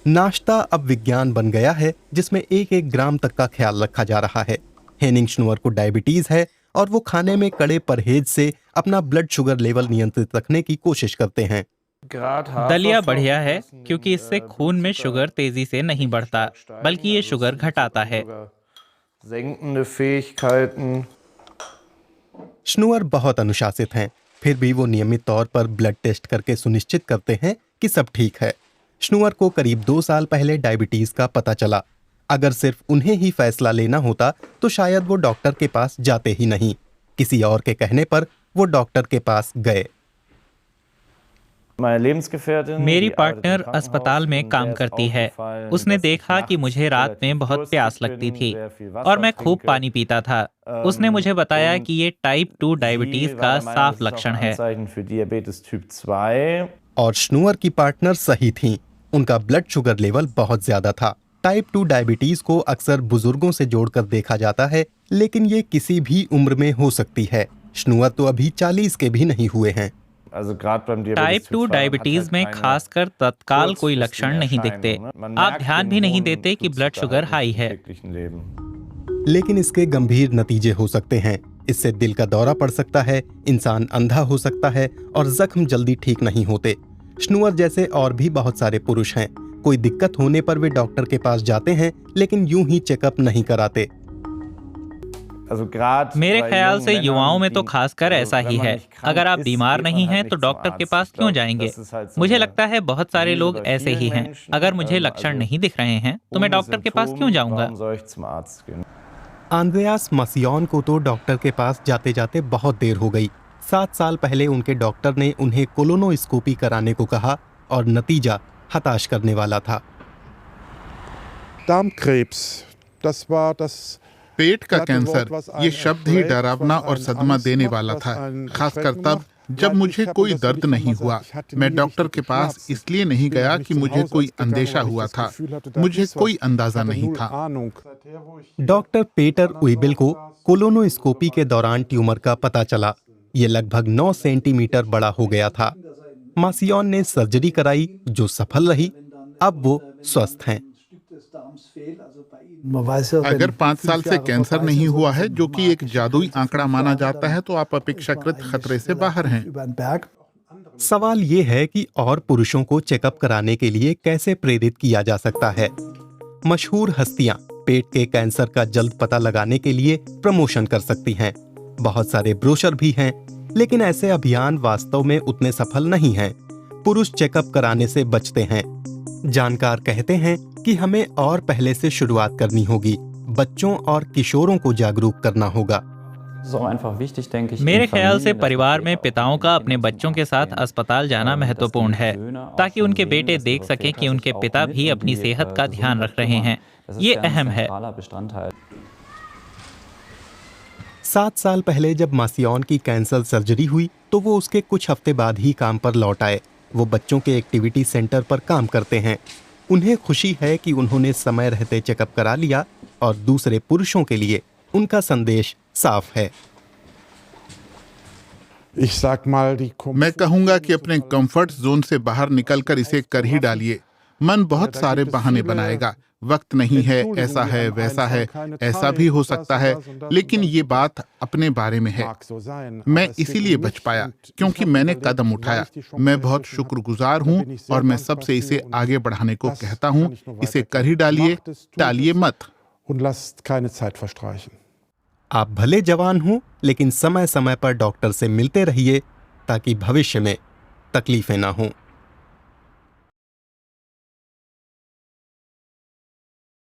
नाश्ता अब विज्ञान बन गया है जिसमें एक एक ग्राम तक का ख्याल रखा जा रहा है। हेनिंग श्नूअर को डायबिटीज है और वो खाने में कड़े परहेज से अपना ब्लड शुगर लेवल नियंत्रित रखने की कोशिश करते हैं। दलिया बढ़िया है क्योंकि इससे खून में शुगर तेजी से नहीं बढ़ता, बल्कि ये शुगर घटाता है। श्नूअर बहुत अनुशासित हैं, फिर भी वो नियमित तौर पर ब्लड टेस्ट करके सुनिश्चित करते हैं कि सब ठीक है। श्नूअर को करीब 2 साल पहले डायबिटीज का पता चला। अगर सिर्फ उन्हें ही फैसला लेना होता तो शायद वो डॉक्टर के पास जाते ही नहीं। किसी और के कहने पर वो डॉक्टर के पास गए। मेरी पार्टनर अस्पताल में काम करती है। उसने देखा कि मुझे रात में बहुत प्यास लगती थी और मैं खूब पानी पीता था। उसने मुझे बताया कि ये टाइप 2 डायबिटीज का साफ लक्षण है। और श्नूअर की पार्टनर सही थीं। उनका ब्लड शुगर लेवल बहुत ज्यादा था। टाइप 2 डायबिटीज को अक्सर बुजुर्गों से जोड़कर देखा जाता है, लेकिन ये किसी भी उम्र में हो सकती है। श्नूअर तो अभी 40 के भी नहीं हुए हैं। टाइप 2 डायबिटीज में खासकर तत्काल कोई लक्षण नहीं दिखते। आप ध्यान भी नहीं देते कि ब्लड शुगर हाई है। लेकिन इसके गंभीर नतीजे हो सकते हैं। इससे दिल का दौरा पड़ सकता है, इंसान अंधा हो सकता है और जख्म जल्दी ठीक नहीं होते। श्नूअर जैसे और भी बहुत सारे पुरुष हैं। कोई दिक्कत होने पर वे डॉक्टर के पास जाते हैं, लेकिन यूं ही चेकअप नहीं कराते। मेरे ख्याल से युवाओं में तो खासकर ऐसा ही है। अगर आप बीमार नहीं हैं तो डॉक्टर के पास क्यों जाएंगे? मुझे लगता है बहुत सारे लोग ऐसे ही हैं। अगर मुझे लक्षण नहीं दिख रहे हैं तो मैं डॉक्टर के पास क्यों जाऊंगा? आंद्रेयास मासियोन को तो डॉक्टर के पास जाते जाते बहुत देर हो गई। 7 साल पहले उनके डॉक्टर ने उन्हें कोलोनोस्कोपी कराने को कहा और नतीजा हताश करने वाला था। पेट का कैंसर, ये शब्द ही डरावना और सदमा देने वाला था, खासकर तब जब मुझे कोई दर्द नहीं हुआ। मैं डॉक्टर के पास इसलिए नहीं गया कि मुझे कोई अंदेशा हुआ था, मुझे कोई अंदाजा नहीं था। डॉक्टर पेटर उइबेल को कोलोनोस्कोपी के दौरान ट्यूमर का पता चला। ये लगभग 9 सेंटीमीटर बड़ा हो गया था। मासियोन ने सर्जरी कराई जो सफल रही। अब वो स्वस्थ हैं। अगर 5 साल से कैंसर नहीं हुआ है, जो कि एक जादुई आंकड़ा माना जाता है, तो आप अपेक्षाकृत खतरे से बाहर हैं। सवाल ये है कि और पुरुषों को चेकअप कराने के लिए कैसे प्रेरित किया जा सकता है। मशहूर हस्तियां पेट के कैंसर का जल्द पता लगाने के लिए प्रमोशन कर सकती हैं। बहुत सारे ब्रोशर भी हैं, लेकिन ऐसे अभियान वास्तव में उतने सफल नहीं हैं। पुरुष चेकअप कराने से बचते हैं। जानकार कहते हैं कि हमें और पहले से शुरुआत करनी होगी। बच्चों और किशोरों को जागरूक करना होगा। मेरे ख्याल से परिवार में पिताओं का अपने बच्चों के साथ अस्पताल जाना महत्वपूर्ण है, ताकि उनके बेटे देख सकें कि उनके पिता भी अपनी सेहत का ध्यान रख रहे हैं। ये अहम है। 7 साल पहले जब मासियोन की कैंसर सर्जरी हुई तो वो उसके कुछ हफ्ते बाद ही काम पर लौट आए। वो बच्चों के एक्टिविटी सेंटर पर काम करते हैं। उन्हें खुशी है कि उन्होंने समय रहते चेकअप करा लिया और दूसरे पुरुषों के लिए उनका संदेश साफ है। मैं कहूंगा कि अपने कंफर्ट जोन से बाहर निकलकर इसे कर ही डालिए। मन बहुत सारे बहाने बनाएगा, वक्त नहीं है, ऐसा है, वैसा है, ऐसा भी हो सकता है, लेकिन ये बात अपने बारे में है। मैं इसीलिए बच पाया क्योंकि मैंने कदम उठाया। मैं बहुत शुक्रगुजार हूँ और मैं सबसे इसे आगे बढ़ाने को कहता हूँ। इसे कर ही डालिए, टालिए मत। आप भले जवान हों, लेकिन समय समय पर डॉक्टर से मिलते रहिए ताकि भविष्य में तकलीफें ना हों।